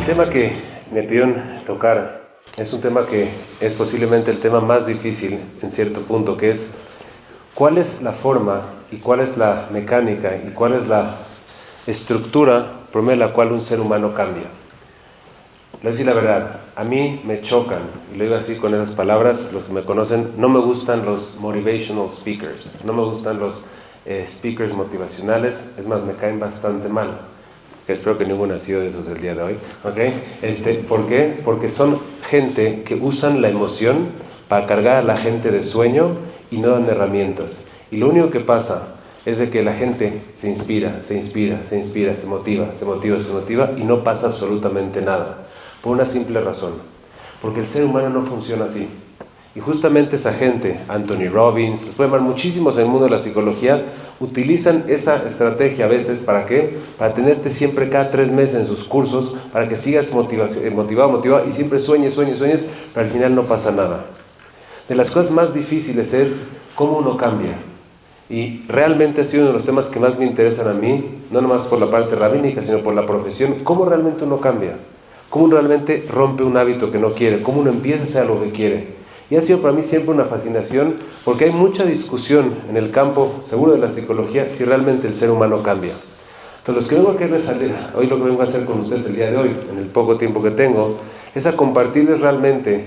tema que me pidieron tocar es un tema que es posiblemente el tema más difícil en cierto punto, que es cuál es la forma y cuál es la mecánica y cuál es la estructura por medio de la cual un ser humano cambia. Les voy a decir la verdad, a mí me chocan, y lo digo así con esas palabras, los que me conocen, no me gustan los motivational speakers, no me gustan los speakers motivacionales, es más, me caen bastante mal. Espero que ninguno ha sido de esos el día de hoy, ¿ok? ¿Por qué? Porque son gente que usan la emoción para cargar a la gente de sueño y no dan herramientas. Y lo único que pasa es de que la gente se inspira, se motiva y no pasa absolutamente nada. Por una simple razón, porque el ser humano no funciona así. Y justamente esa gente, Anthony Robbins, les puede llamar muchísimos en el mundo de la psicología, utilizan esa estrategia a veces, ¿para qué? Para tenerte siempre cada 3 meses en sus cursos, para que sigas motivado, y siempre sueñes, pero al final no pasa nada. De las cosas más difíciles es cómo uno cambia. Y realmente ha sido uno de los temas que más me interesan a mí, no nomás por la parte rabínica, sino por la profesión, cómo realmente uno cambia, cómo uno realmente rompe un hábito que no quiere, cómo uno empieza a hacer lo que quiere. Y ha sido para mí siempre una fascinación, porque hay mucha discusión en el campo, seguro de la psicología, si realmente el ser humano cambia. Entonces, los que vengo aquí a salir, hoy lo que vengo a hacer con ustedes el día de hoy, en el poco tiempo que tengo, es a compartirles realmente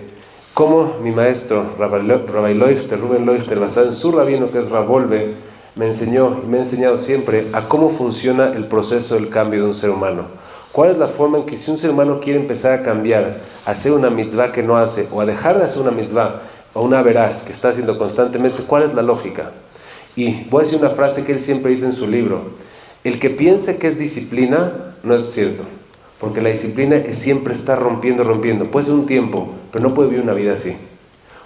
cómo mi maestro, Rabbi Leuchter, Reuben Leuchter, basado en su rabino que es Ravolve, me enseñó y me ha enseñado siempre a cómo funciona el proceso del cambio de un ser humano. ¿Cuál es la forma en que si un ser humano quiere empezar a cambiar, a hacer una mitzvah que no hace, o a dejar de hacer una mitzvah, o una verá que está haciendo constantemente, cuál es la lógica? Y voy a decir una frase que él siempre dice en su libro: el que piense que es disciplina, no es cierto, porque la disciplina es siempre estar rompiendo, puede ser un tiempo, pero no puede vivir una vida así.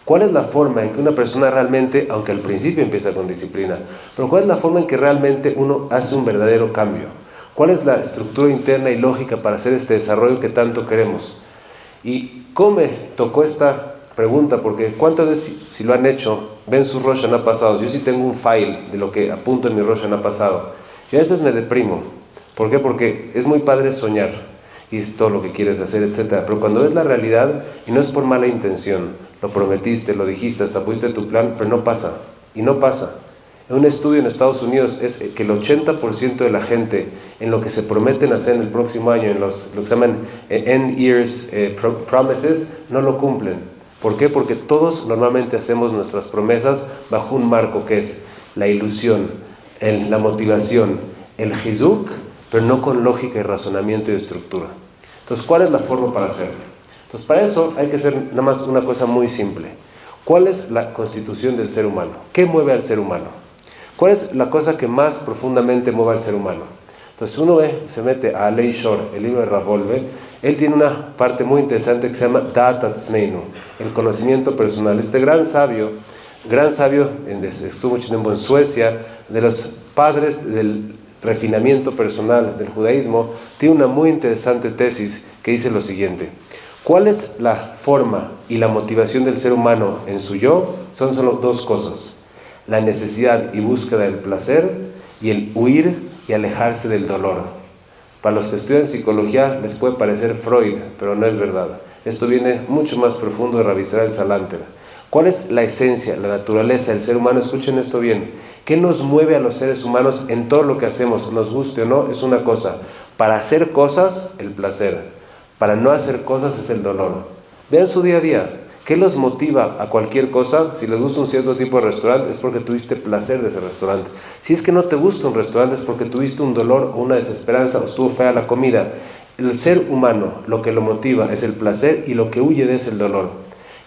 ¿Cuál es la forma en que una persona realmente, aunque al principio empieza con disciplina, pero cuál es la forma en que realmente uno hace un verdadero cambio? ¿Cuál es la estructura interna y lógica para hacer este desarrollo que tanto queremos? Y cómo me tocó esta pregunta, porque cuántas veces si lo han hecho, ven sus Rosh Hashanah pasados. Yo sí tengo un file de lo que apunto en mi Rosh Hashanah pasado. Y a veces me deprimo. ¿Por qué? Porque es muy padre soñar y es todo lo que quieres hacer, etc. Pero cuando ves la realidad, y no es por mala intención, lo prometiste, lo dijiste, hasta pusiste tu plan, pero no pasa. Y no pasa. Un estudio en Estados Unidos es que el 80% de la gente en lo que se prometen hacer en el próximo año, en lo que se llaman end years promises, no lo cumplen. ¿Por qué? Porque todos normalmente hacemos nuestras promesas bajo un marco que es la ilusión, la motivación, el hizuk, pero no con lógica y razonamiento y estructura. Entonces, ¿cuál es la forma para hacerlo? Entonces, para eso hay que hacer nada más una cosa muy simple. ¿Cuál es la constitución del ser humano? ¿Qué mueve al ser humano? ¿Cuál es la cosa que más profundamente mueve al ser humano? Entonces uno se mete a Alei Shor, el libro de Ravolve, él tiene una parte muy interesante que se llama Da'at Atzmeinu, el conocimiento personal. Este gran sabio, estuvo mucho tiempo en Suecia, de los padres del refinamiento personal del judaísmo, tiene una muy interesante tesis que dice lo siguiente: ¿cuál es la forma y la motivación del ser humano en su yo? Son solo 2 cosas: la necesidad y búsqueda del placer, y el huir y alejarse del dolor. Para los que estudian psicología les puede parecer Freud, pero no es verdad. Esto viene mucho más profundo de Rabbi Israel Salanter. ¿Cuál es la esencia, la naturaleza del ser humano? Escuchen esto bien. ¿Qué nos mueve a los seres humanos en todo lo que hacemos? Nos guste o no, es una cosa. Para hacer cosas, el placer. Para no hacer cosas es el dolor. Vean su día a día. ¿Qué los motiva a cualquier cosa? Si les gusta un cierto tipo de restaurante, es porque tuviste placer de ese restaurante. Si es que no te gusta un restaurante, es porque tuviste un dolor o una desesperanza o estuvo fea la comida. El ser humano, lo que lo motiva es el placer, y lo que huye de es el dolor.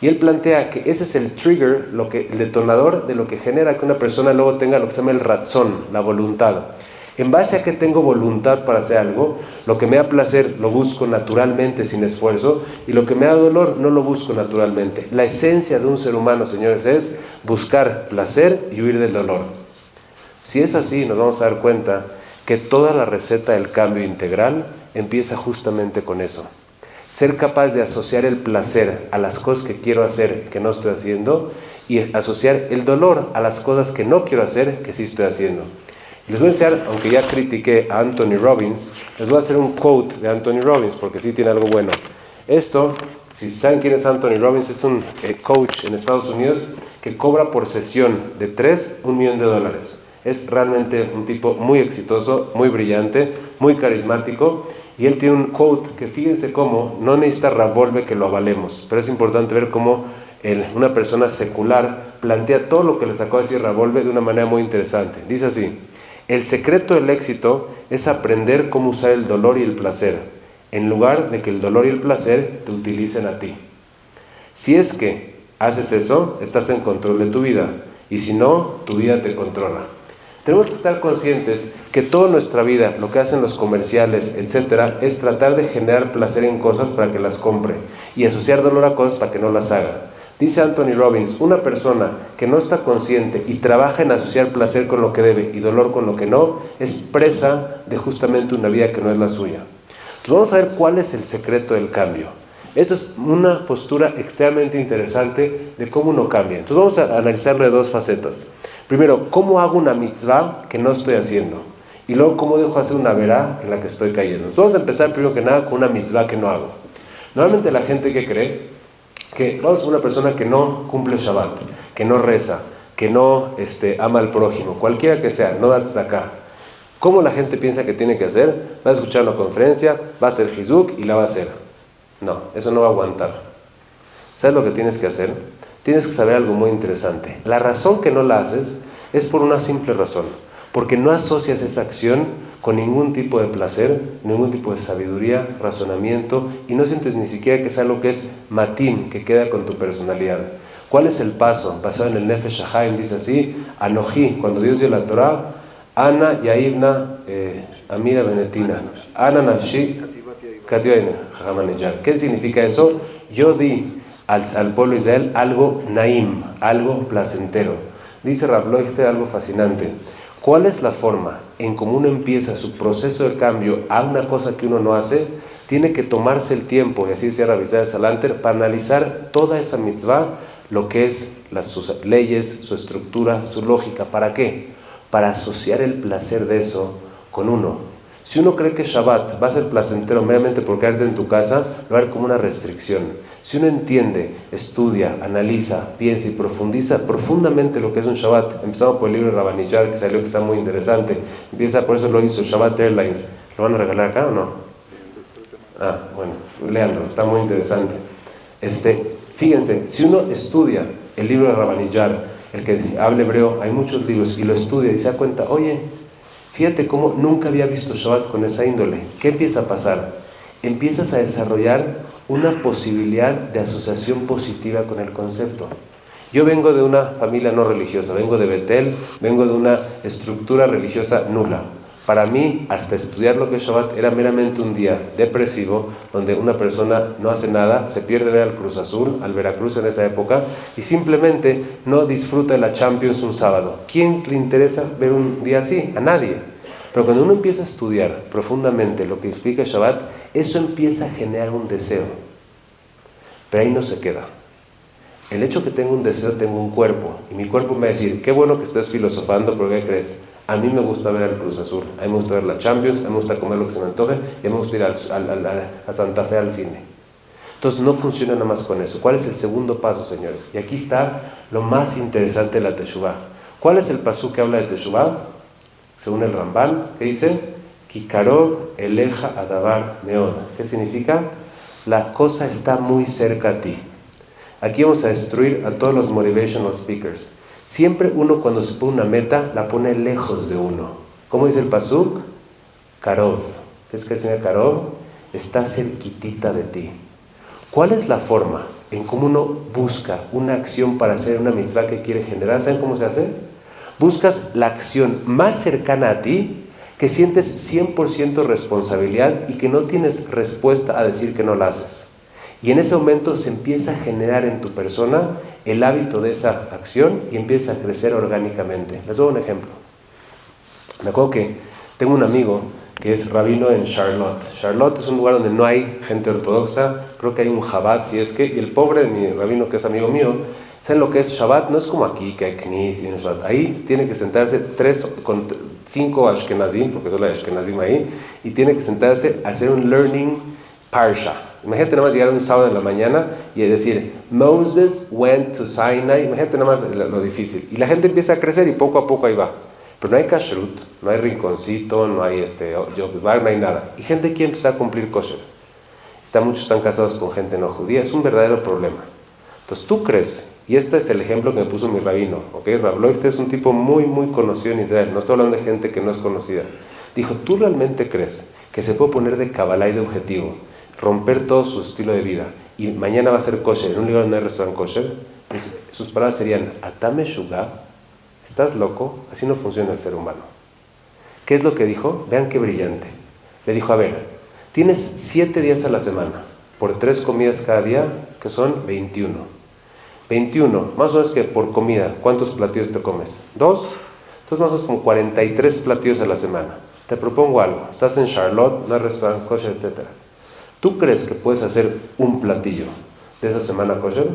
Y él plantea que ese es el trigger, el detonador de lo que genera que una persona luego tenga lo que se llama el ratzón, la voluntad. En base a que tengo voluntad para hacer algo, lo que me da placer lo busco naturalmente sin esfuerzo, y lo que me da dolor no lo busco naturalmente. La esencia de un ser humano, señores, es buscar placer y huir del dolor. Si es así, nos vamos a dar cuenta que toda la receta del cambio integral empieza justamente con eso. Ser capaz de asociar el placer a las cosas que quiero hacer, que no estoy haciendo, y asociar el dolor a las cosas que no quiero hacer, que sí estoy haciendo. Les voy a enseñar, aunque ya critiqué a Anthony Robbins, les voy a hacer un quote de Anthony Robbins, porque sí tiene algo bueno. Esto, si saben quién es Anthony Robbins, es un coach en Estados Unidos que cobra por sesión de 3, $1 millón. Es realmente un tipo muy exitoso, muy brillante, muy carismático, y él tiene un quote que fíjense cómo no necesita Ravolve que lo avalemos, pero es importante ver cómo una persona secular plantea todo lo que les acabo de decir Ravolve de una manera muy interesante. Dice así: el secreto del éxito es aprender cómo usar el dolor y el placer, en lugar de que el dolor y el placer te utilicen a ti. Si es que haces eso, estás en control de tu vida, y si no, tu vida te controla. Tenemos que estar conscientes que toda nuestra vida, lo que hacen los comerciales, etcétera, es tratar de generar placer en cosas para que las compre y asociar dolor a cosas para que no las haga. Dice Anthony Robbins, una persona que no está consciente y trabaja en asociar placer con lo que debe y dolor con lo que no, es presa de justamente una vida que no es la suya. Entonces vamos a ver cuál es el secreto del cambio. Eso es una postura extremadamente interesante de cómo uno cambia. Entonces vamos a analizarlo de dos facetas. Primero, ¿cómo hago una mitzvah que no estoy haciendo? Y luego, ¿cómo dejo de hacer una verá en la que estoy cayendo? Entonces vamos a empezar primero que nada con una mitzvah que no hago. Normalmente la gente que cree que vamos a una persona que no cumple Shabbat, que no reza, que no ama al prójimo, cualquiera que sea, no da tzedakah. ¿Cómo la gente piensa que tiene que hacer? Va a escuchar una conferencia, va a hacer hizuk y la va a hacer. No, eso no va a aguantar. ¿Sabes lo que tienes que hacer? Tienes que saber algo muy interesante. La razón que no la haces es por una simple razón, porque no asocias esa acción con ningún tipo de placer, ningún tipo de sabiduría, razonamiento, y no sientes ni siquiera que sea lo que es matim, que queda con tu personalidad. ¿Cuál es el paso? Basado en el Nefesh HaChaim, dice así: Anoji, cuando Dios dio la Torah, Ana Yaivna Amira Benetina, Ana Nafshi Katibaina Jajamanejar. ¿Qué significa eso? Yo di al pueblo de Israel algo naim, algo placentero. Dice Rav Leuchter algo fascinante. ¿Cuál es la forma en cómo uno empieza su proceso de cambio a una cosa que uno no hace? Tiene que tomarse el tiempo, y así decía Rav Israel Salanter, para analizar toda esa mitzvah, lo que es sus leyes, su estructura, su lógica. ¿Para qué? Para asociar el placer de eso con uno. Si uno cree que Shabbat va a ser placentero meramente por quedarte en tu casa, lo va a ver como una restricción. Si uno entiende, estudia, analiza, piensa y profundiza profundamente lo que es un Shabbat, empezamos por el libro de Rabanillar, que salió que está muy interesante, empieza, por eso lo hizo Shabbat Airlines. ¿Lo van a regalar acá o no? Bueno, léanlo, está muy interesante. Fíjense, si uno estudia el libro de Rabanillar, el que habla hebreo, hay muchos libros, y lo estudia y se da cuenta, oye, fíjate cómo nunca había visto Shabbat con esa índole. ¿Qué empieza a pasar? Empiezas a desarrollar una posibilidad de asociación positiva con el concepto. Yo vengo de una familia no religiosa, vengo de Betel, vengo de una estructura religiosa nula. Para mí, hasta estudiar lo que es Shabbat era meramente un día depresivo, donde una persona no hace nada, se pierde ver al Cruz Azul, al Veracruz en esa época, y simplemente no disfruta de la Champions un sábado. ¿Quién le interesa ver un día así? A nadie. Pero cuando uno empieza a estudiar profundamente lo que explica Shabbat, eso empieza a generar un deseo. Pero ahí no se queda. El hecho que tengo un deseo, tengo un cuerpo, y mi cuerpo me va a decir, qué bueno que estés filosofando, pero ¿qué crees? A mí me gusta ver al Cruz Azul, a mí me gusta ver la Champions, a mí me gusta comer lo que se me antoje, y a mí me gusta ir a Santa Fe al cine. Entonces no funciona nada más con eso. ¿Cuál es el segundo paso, señores? Y aquí está lo más interesante de la Teshuvah. ¿Cuál es el pasú que habla de Teshuvah? Según el Ramban, ¿qué dice? Kikarov eleja adavar meod. ¿Qué significa? La cosa está muy cerca a ti. Aquí vamos a destruir a todos los motivational speakers. Siempre uno cuando se pone una meta, la pone lejos de uno. ¿Cómo dice el pasuk? Karov. ¿Qué es que significa Karov? Está cerquitita de ti. ¿Cuál es la forma en cómo uno busca una acción para hacer una mitzvah que quiere generar? ¿Saben cómo se hace? Buscas la acción más cercana a ti, que sientes 100% responsabilidad y que no tienes respuesta a decir que no la haces. Y en ese momento se empieza a generar en tu persona el hábito de esa acción y empieza a crecer orgánicamente. Les doy un ejemplo. Me acuerdo que tengo un amigo que es rabino en Charlotte. Charlotte es un lugar donde no hay gente ortodoxa, creo que hay un Chabad, si es que, y el pobre de mi rabino, que es amigo mío, ¿saben lo que es Shabbat? No es como aquí, que hay Knis y en Shabbat. Ahí tiene que sentarse 5 Ashkenazim, porque son las Ashkenazim ahí, y tiene que sentarse a hacer un learning parsha. Imagínate nada más llegar un sábado en la mañana y decir, Moses went to Sinai. Imagínate nada más lo difícil. Y la gente empieza a crecer y poco a poco ahí va. Pero no hay kashrut, no hay rinconcito, no hay job bar, no hay nada. Y gente quiere empezar a cumplir kosher. Muchos están casados con gente no judía. Es un verdadero problema. Entonces tú crees, y este es el ejemplo que me puso mi rabino, ¿ok? Rav Leuchter es un tipo muy, muy conocido en Israel. No estoy hablando de gente que no es conocida. Dijo, ¿tú realmente crees que se puede poner de cabalá y de objetivo, romper todo su estilo de vida, y mañana va a ser kosher, en un lugar donde hay restaurante kosher? Sus palabras serían, Atame Shugá, ¿estás loco? Así no funciona el ser humano. ¿Qué es lo que dijo? Vean qué brillante. Le dijo, a ver, tienes 7 días a la semana, por 3 comidas cada día, que son 21. 21, más o menos que por comida, ¿cuántos platillos te comes? 2. Entonces más o menos como 43 platillos a la semana. Te propongo algo, estás en Charlotte, no hay restaurante kosher, etc. ¿Tú crees que puedes hacer un platillo de esa semana kosher?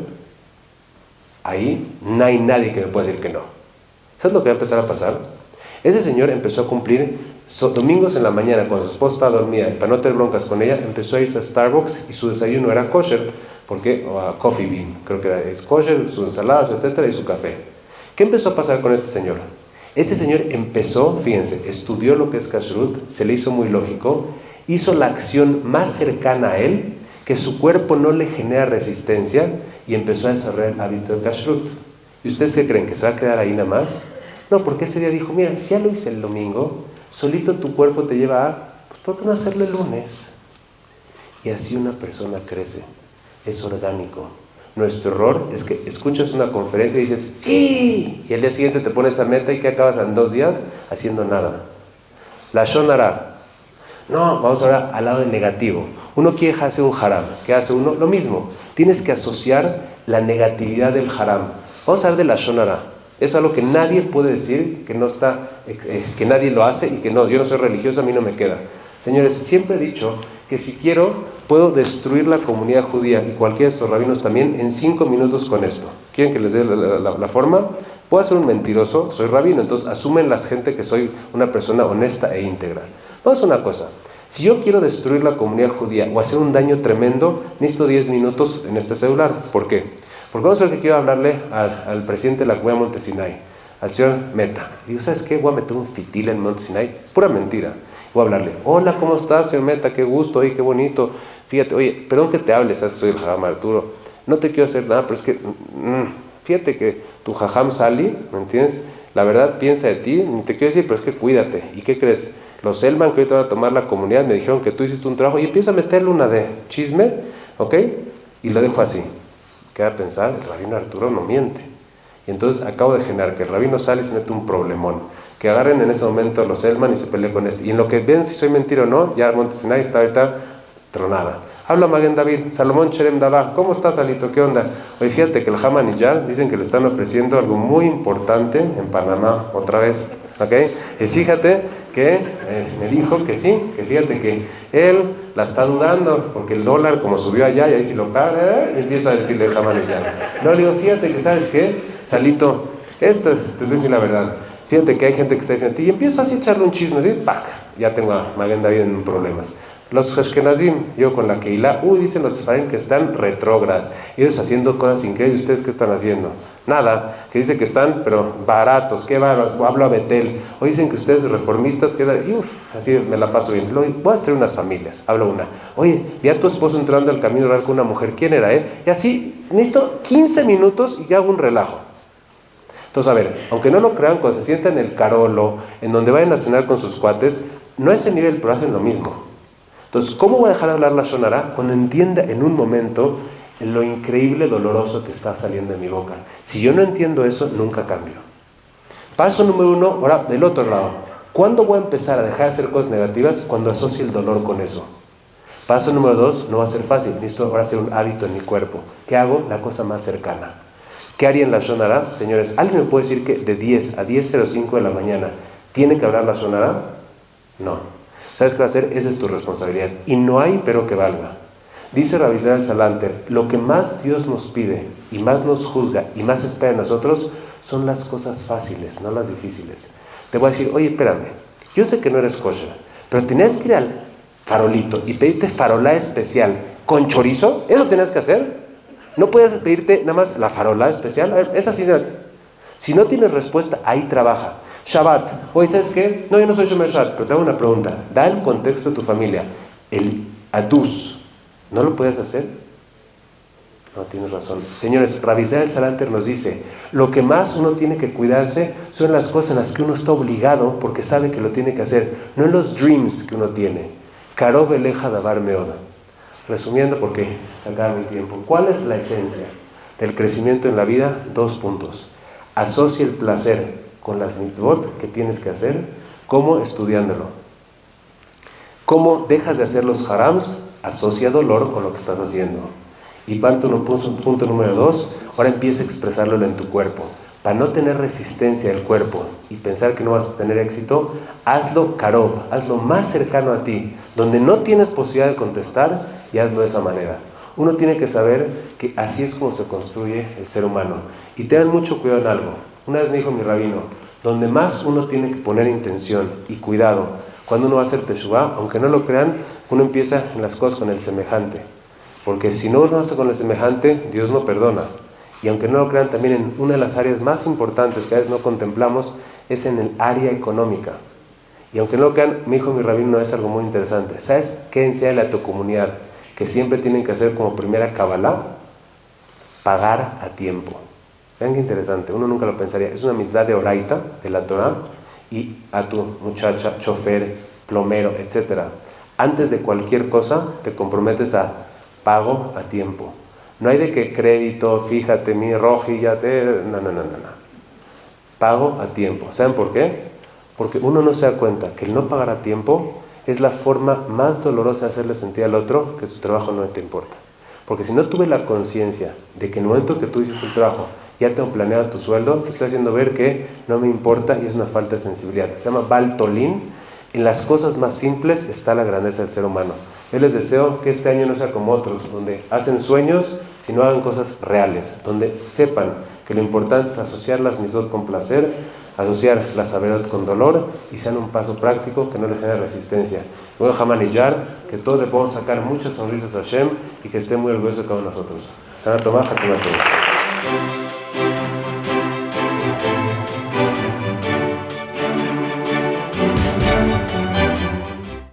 Ahí no hay nadie que me pueda decir que no. ¿Sabes lo que va a empezar a pasar? Ese señor empezó a cumplir domingos en la mañana, cuando su esposa estaba dormida, y para no tener broncas con ella, empezó a irse a Starbucks y su desayuno era kosher, porque, o a Coffee Bean, creo que es kosher, sus ensaladas, etcétera, y su café. ¿Qué empezó a pasar con este señor? Ese señor empezó, fíjense, estudió lo que es kashrut, se le hizo muy lógico, hizo la acción más cercana a él, que su cuerpo no le genera resistencia, y empezó a desarrollar el hábito de kashrut. ¿Y ustedes qué creen? ¿Que se va a quedar ahí nada más? No, porque ese día dijo, mira, si ya lo hice el domingo, solito tu cuerpo te lleva a, pues ¿por qué no hacerlo el lunes? Y así una persona crece, es orgánico. Nuestro error es que escuchas una conferencia y dices, ¡sí! Y al día siguiente te pones a meta y que acabas en 2 días haciendo nada. La Shon Hara. No, vamos ahora al lado del negativo. Uno quiere hacer un haram. ¿Qué hace uno? Lo mismo. Tienes que asociar la negatividad del haram. Vamos a hablar de la Shon Hara. Es algo que nadie puede decir, que no está, que nadie lo hace y que no, yo no soy religioso, a mí no me queda. Señores, siempre he dicho que si quiero, puedo destruir la comunidad judía y cualquiera de estos rabinos también en 5 minutos con esto. ¿Quieren que les dé la forma? Puedo ser un mentiroso, soy rabino, entonces asumen la gente que soy una persona honesta e íntegra. Vamos a una cosa, si yo quiero destruir la comunidad judía o hacer un daño tremendo, necesito 10 minutos en este celular. ¿Por qué? Porque vamos a ver que quiero hablarle al presidente de la comunidad Monte Sinai, al señor Meta. Y digo, ¿sabes qué? Voy a meter un fitil en Monte Sinai, pura mentira. Voy a hablarle, hola, ¿cómo estás, señor Meta? Qué gusto, oye, qué bonito. Fíjate, oye, perdón que te hable, sabes que soy el Jajam Arturo. No te quiero hacer nada, pero es que, fíjate que tu Jajam Sali, ¿me entiendes? La verdad piensa de ti, ni te quiero decir, pero es que cuídate. ¿Y qué crees? Los Elman que ahorita van a tomar la comunidad me dijeron que tú hiciste un trabajo y empiezo a meterle una de chisme, ¿ok? Y lo dejo así. Queda a pensar, el rabino Arturo no miente. Y entonces acabo de generar que el rabino sale y se mete un problemón. Que agarren en ese momento a los Elman y se peleen con este. Y en lo que ven si soy mentira o no, ya Monte Sinai está ahorita tronada. Habla Maguen David, Salomón Cherem Dada, ¿cómo estás, Salito? ¿Qué onda? Oye, fíjate que el Haman y ya dicen que le están ofreciendo algo muy importante en Panamá, otra vez, ¿ok? Y fíjate que me dijo que sí, que fíjate que él la está dudando, porque el dólar como subió allá, y ahí si lo paga, y empiezo a decirle el Haman y ya. No, le digo, fíjate que, ¿sabes qué? Salito, esto, te voy a decir la verdad, fíjate que hay gente que está diciendo, y empiezo así a echarle un chisme, así, ¡pac! Ya tengo a Maguen David en problemas. Los Ashkenazim, yo con la Keilah, dicen los Sfarim que están retrógradas, ellos haciendo cosas increíbles. ¿Ustedes qué están haciendo? Nada, que dice que están, pero baratos, qué bárbaros, hablo a Betel. Hoy dicen que ustedes reformistas, así me la paso bien. Voy a traer unas familias, hablo una. Oye, vi a tu esposo entrando al camino real con una mujer, ¿quién era, Y así, necesito 15 minutos y hago un relajo. Entonces, a ver, aunque no lo crean, cuando se sientan en el Carolo, en donde vayan a cenar con sus cuates, no es el nivel, pero hacen lo mismo. Entonces, ¿cómo voy a dejar de hablar la Shon Hara? Cuando entienda en un momento lo increíble, doloroso que está saliendo de mi boca. Si yo no entiendo eso, nunca cambio. Paso número 1, ahora del otro lado. ¿Cuándo voy a empezar a dejar de hacer cosas negativas? Cuando asocie el dolor con eso. Paso número 2, no va a ser fácil. Necesito ahora hacer un hábito en mi cuerpo. ¿Qué hago? La cosa más cercana. ¿Qué haría en la Shon Hara? Señores, ¿alguien me puede decir que de 10 a 10:05 de la mañana tiene que hablar la Shon Hara? No. ¿Sabes qué va a hacer? Esa es tu responsabilidad. Y no hay pero que valga. Dice Rabbi Israel Salanter, lo que más Dios nos pide y más nos juzga y más espera de nosotros son las cosas fáciles, no las difíciles. te voy a decir, oye, espérame, yo sé que no eres kosher, pero tenías que ir al farolito y pedirte farolá especial con chorizo, ¿eso tenías que hacer? No puedes pedirte nada más la farolá especial. A ver, esa sí, si no tienes respuesta, ahí trabaja. Shabbat, oye, ¿sabes qué? No, yo no soy Shomer Shabbat, pero te hago una pregunta. Da el contexto de tu familia. El adus, ¿no lo puedes hacer? No, tienes razón. Señores, Rabbi Israel Salanter nos dice, lo que más uno tiene que cuidarse son las cosas en las que uno está obligado porque sabe que lo tiene que hacer, no en los dreams que uno tiene. Karov eleja davar meoda. Resumiendo, porque se acaba mi tiempo. ¿Cuál es la esencia del crecimiento en la vida? 2 puntos. Asocia el placer con las mitzvot que tienes que hacer, como estudiándolo. ¿Cómo dejas de hacer los harams? Asocia dolor con lo que estás haciendo. Y punto número 2, ahora empieza a expresarlo en tu cuerpo. Para no tener resistencia del cuerpo y pensar que no vas a tener éxito, hazlo karov, hazlo más cercano a ti, donde no tienes posibilidad de contestar, y hazlo de esa manera. Uno tiene que saber que así es como se construye el ser humano. Y tengan mucho cuidado en algo. Una vez me dijo mi rabino, donde más uno tiene que poner intención y cuidado, cuando uno va a hacer teshuvá, aunque no lo crean, uno empieza en las cosas con el semejante. Porque si no uno hace con el semejante, Dios no perdona. Y aunque no lo crean, también en una de las áreas más importantes que a veces no contemplamos, es en el área económica. Y aunque no lo crean, me dijo mi rabino, es algo muy interesante. ¿Sabes qué enseña a tu comunidad? Que siempre tienen que hacer como primera kabbalah, pagar a tiempo. Vean qué interesante, uno nunca lo pensaría. Es una mitzvah de oraita, de la Torah, y a tu muchacha, chofer, plomero, etc. Antes de cualquier cosa, te comprometes a pago a tiempo. No hay de que crédito, fíjate, mi roji, ya te... No. Pago a tiempo. ¿Saben por qué? Porque uno no se da cuenta que el no pagar a tiempo es la forma más dolorosa de hacerle sentir al otro que su trabajo no te importa. Porque si no tuve la conciencia de que en el momento que tú hiciste el trabajo ya tengo planeado tu sueldo, te estoy haciendo ver que no me importa y es una falta de sensibilidad. Se llama Baltolín. En las cosas más simples está la grandeza del ser humano. Yo les deseo que este año no sea como otros, donde hacen sueños, sino hagan cosas reales, donde sepan que lo importante es asociar las mitzvot con placer, asociar la saberot con dolor y sean un paso práctico que no le genere resistencia. Voy a jamanillar, que todos le podamos sacar muchas sonrisas a Hashem y que esté muy orgulloso de cada uno de nosotros. Sana Tomás, Hatim Hashem.